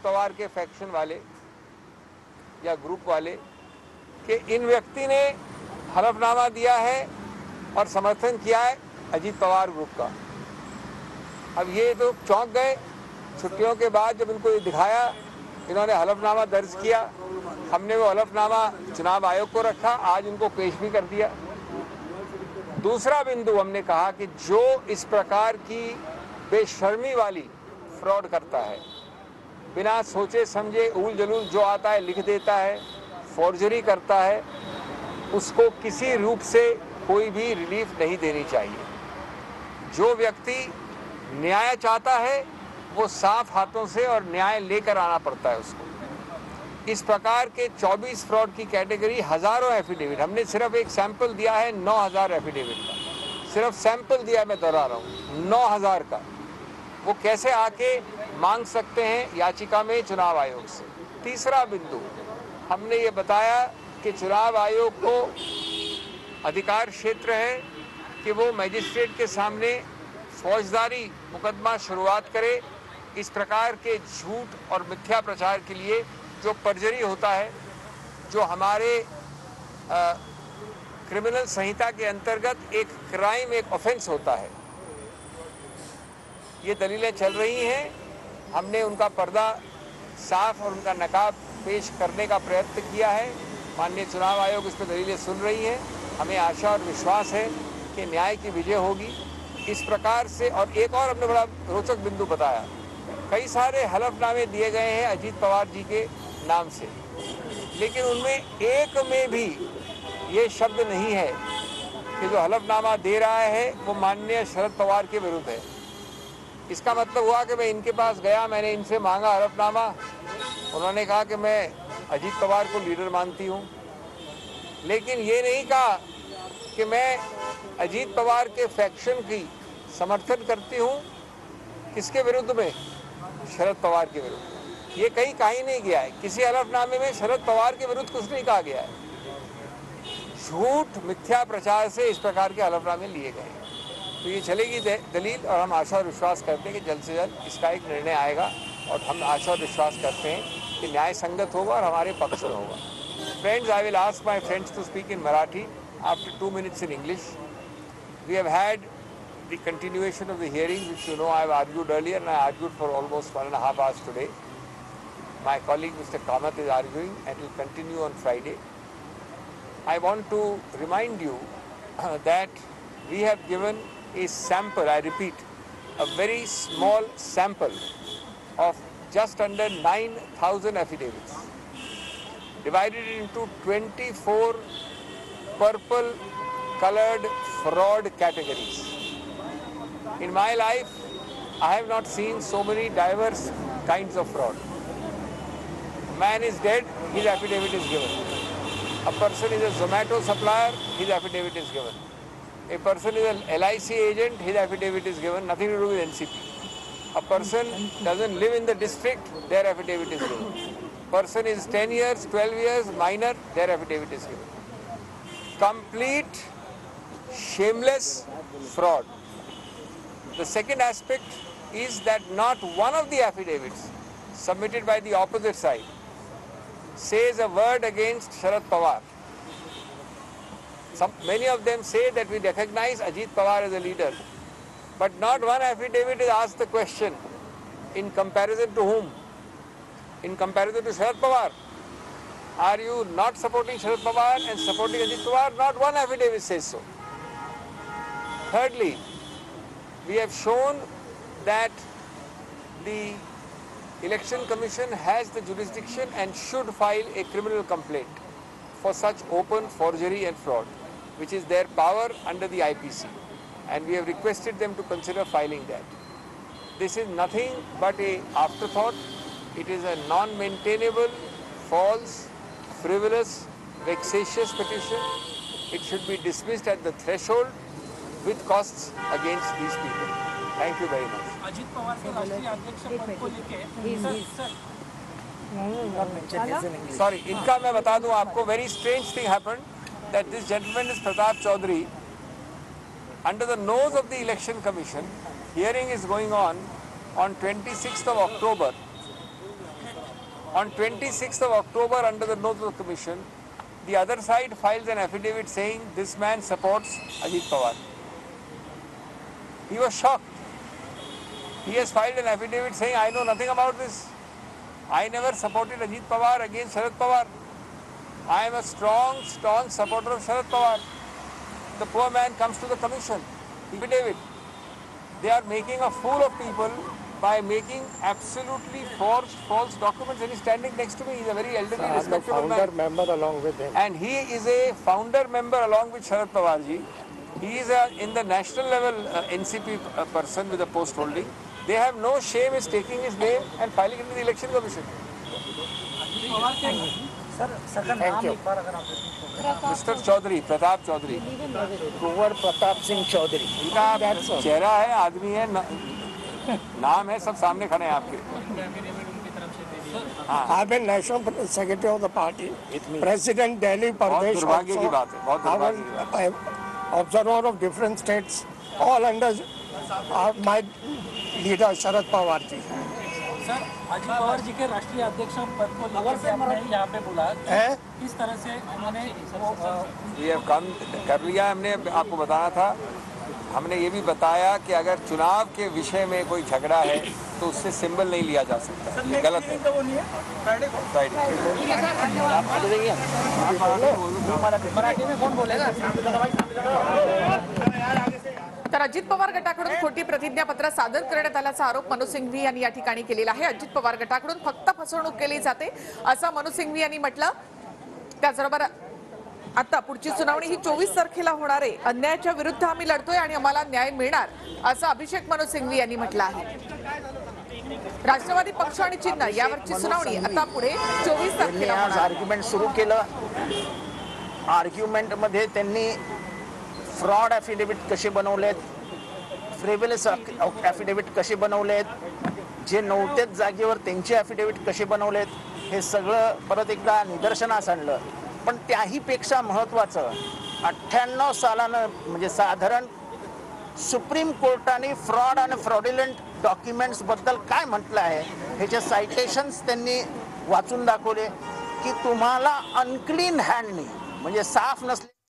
पवार के फैक्शन वाले या ग्रुप वाले कि इन व्यक्ति ने हलफनामा दिया है और समर्थन किया है अजीत पवार ग्रुप का। अब ये तो चौंक गए छुट्टियों के बाद जब इनको ये दिखाया, इन्होंने हलफनामा दर्ज किया, हमने वो हलफनामा चुनाव आयोग को रखा, आज उनको पेश भी कर दिया। दूसरा बिंदु हमने कहा कि जो इस प्रकार की बेशर्मी वाली फ्रॉड करता है, बिना सोचे समझे उल जलूल जो आता है लिख देता है, फॉर्जरी करता है, उसको किसी रूप से कोई भी रिलीफ नहीं देनी चाहिए। जो व्यक्ति न्याय चाहता है वो साफ हाथों से और न्याय लेकर आना पड़ता है उसको। इस प्रकार के 24 फ्रॉड की कैटेगरी, हजारों एफिडेविट, हमने सिर्फ एक सैंपल दिया है 9000 एफिडेविट का, सिर्फ सैंपल दिया, मैं दोहरा रहा हूँ 9000 का। वो कैसे आके मांग सकते हैं याचिका में चुनाव आयोग से। तीसरा बिंदु हमने ये बताया कि चुनाव आयोग को अधिकार क्षेत्र है कि वो मजिस्ट्रेट के सामने फौजदारी मुकदमा शुरुआत करे इस प्रकार के झूठ और मिथ्या प्रचार के लिए, जो पर्जरी होता है, जो हमारे क्रिमिनल संहिता के अंतर्गत एक क्राइम, एक ऑफेंस होता है। ये दलीलें चल रही हैं, हमने उनका पर्दा साफ और उनका नकाब पेश करने का प्रयत्न किया है। माननीय चुनाव आयोग इस पर दलीलें सुन रही है। हमें आशा और विश्वास है कि न्याय की विजय होगी इस प्रकार से। और एक और हमने बड़ा रोचक बिंदु बताया, कई सारे हलफनामे दिए गए हैं अजीत पवार जी के नाम से, लेकिन उनमें एक में भी ये शब्द नहीं है कि जो हलफनामा दे रहा है वो माननीय शरद पवार के विरुद्ध है। इसका मतलब हुआ कि मैं इनके पास गया, मैंने इनसे मांगा हलफनामा, उन्होंने कहा कि मैं अजीत पवार को लीडर मानती हूँ, लेकिन ये नहीं कहा कि मैं अजीत पवार के फैक्शन की समर्थन करती हूँ। किसके विरुद्ध में? शरद पवार के विरुद्ध। ये कहीं कहीं नहीं गया है, किसी हलफनामे में शरद पवार के विरुद्ध कुछ नहीं कहा गया है। झूठ मिथ्या प्रचार से इस प्रकार के हलफनामे लिए गए हैं। तो ये चलेगी दलील, और हम आशा और विश्वास करते हैं कि जल्द से जल्द इसका एक निर्णय आएगा, और हम आशा और विश्वास करते हैं कि न्याय संगत होगा और हमारे पक्ष में होगा। Friends, I will ask my friends to speak in Marathi after 2 minutes in English. We have had the continuation of the hearing, which you know I have argued earlier, and I argued for almost 1.5 hours today. My colleague Mr. Kamath is arguing and will continue on Friday. I want to remind you that we have given a sample, I repeat, a very small sample of just under 9,000 affidavits, divided into 24 purple colored fraud categories. In my life, I have not seen so many diverse kinds of fraud. A man is dead, his affidavit is given. A person is a Zomato supplier, his affidavit is given. A person is an LIC agent, his affidavit is given, nothing to do with NCP. A person doesn't live in the district, their affidavit is given. Person is 10 years, 12 years, minor, their affidavit is given. Complete, shameless fraud. The second aspect is that not one of the affidavits submitted by the opposite side says a word against Sharad Pawar. Many of them say that we recognize Ajit Pawar as a leader, but not one affidavit is asked the question, in comparison to whom? In comparison to Sharad Pawar. Are you not supporting Sharad Pawar and supporting Ajit Pawar? Not one affidavit says so. Thirdly, we have shown that the Election Commission has the jurisdiction and should file a criminal complaint for such open forgery and fraud, which is their power under the IPC, and we have requested them to consider filing that. This is nothing but an afterthought. It is a non-maintainable, false, frivolous, vexatious petition. It should be dismissed at the threshold with costs against these people. Thank you very much. Ajit Pawar के राष्ट्रीय अध्यक्ष पद को लेके Sorry, इनका मैं बता दूं आपको, very strange thing happened that this gentleman is Pratap Chaudhary. Under the nose of the Election Commission, hearing is going on 26th of October. On 26th of October, under the note of the commission, the other side files an affidavit saying this man supports Ajit Pawar. He was shocked. He has filed an affidavit saying, I know nothing about this. I never supported Ajit Pawar against Sharad Pawar. I am a strong supporter of Sharad Pawar. The poor man comes to the commission. Affidavit. They are making a fool of people by making absolutely false documents, and he's standing next to me. He's a very elderly, respectable man. Founder member along with him. And he is a founder member along with Sharad Pawar ji. He is in the national level NCP person with a post holding. They have no shame in taking his name and filing it in the election commission. Thank you. Mr. Chaudhary, Pratap Chaudhary. Kuwar Pratap Singh Chaudhary. इनका चेहरा है, आदमी है, नाम है, सब सामने खड़े हैं आपके. I've been national secretary of the party, president Delhi बहुत Pradesh, दुर्भाग्य की बात है, बहुत दुर्भाग्य की बात है. observer of different states, all under my leader Sharad Pawar ji. Sir, Ajit Pawar ji के राष्ट्रीय अध्यक्ष पद को लेकर आपने यहाँ पे बोला किस तरह से उन्होंने ये काम कर लिया. हमने आपको बताना था. हमने ये भी बताया कि अगर चुनाव के विषय में कोई झगड़ा है तो उससे सिंबल नहीं लिया जा सकता. ये गलत है. फ्राइडे मराठी में कौन बोलेगा? तर अजित पवार गटाकडून खोटी प्रतिज्ञापत्र सादर करण्यात आल्याचा आरोप मनोज सिंघवी यांनी या ठिकाणी केलेला आहे. अजित पवार गटाकडून फक्त फसवणूक केली जाते असं मनोज सिंघवी यांनी म्हटलं. त्याचबरोबर आता पुढची सुनावणी ही 24 तारखेला होणार आहे. अन्यायाच्या विरुद्ध आम्ही लढतोय आणि आम्हाला न्याय मिळणार असं अभिषेक मनोज सिंघवी यांनी म्हटलं आहे. राष्ट्रवादी पक्ष आणि चिन्ह यावरची सुनावणी आता पुढे 24 तारखेला आज होणार. आर्ग्युमेंट सुरू केलं. आर्ग्युमेंट मध्ये त्यांनी फ्रॉड ॲफिडेविट कसे बनवलेत, फ्रेवलेस ॲफिडेविट कसे बनवलेत, जे नव्हतेच जागेवर त्यांचे ॲफिडेविट कसे बनवलेत, हे सगळं परत एकदा निदर्शनास आणलं. पण त्याहीपेक्षा महत्त्वाचं 98 सालानं म्हणजे साधारण सुप्रीम कोर्टाने फ्रॉड आणि फ्रॉड्युलंट डॉक्युमेंट्स बद्दल काय म्हटलं आहे ह्याचे सायटेशन्स त्यांनी वाचून दाखवले की तुम्हाला अनक्लीन हँडनी म्हणजे साफ नसले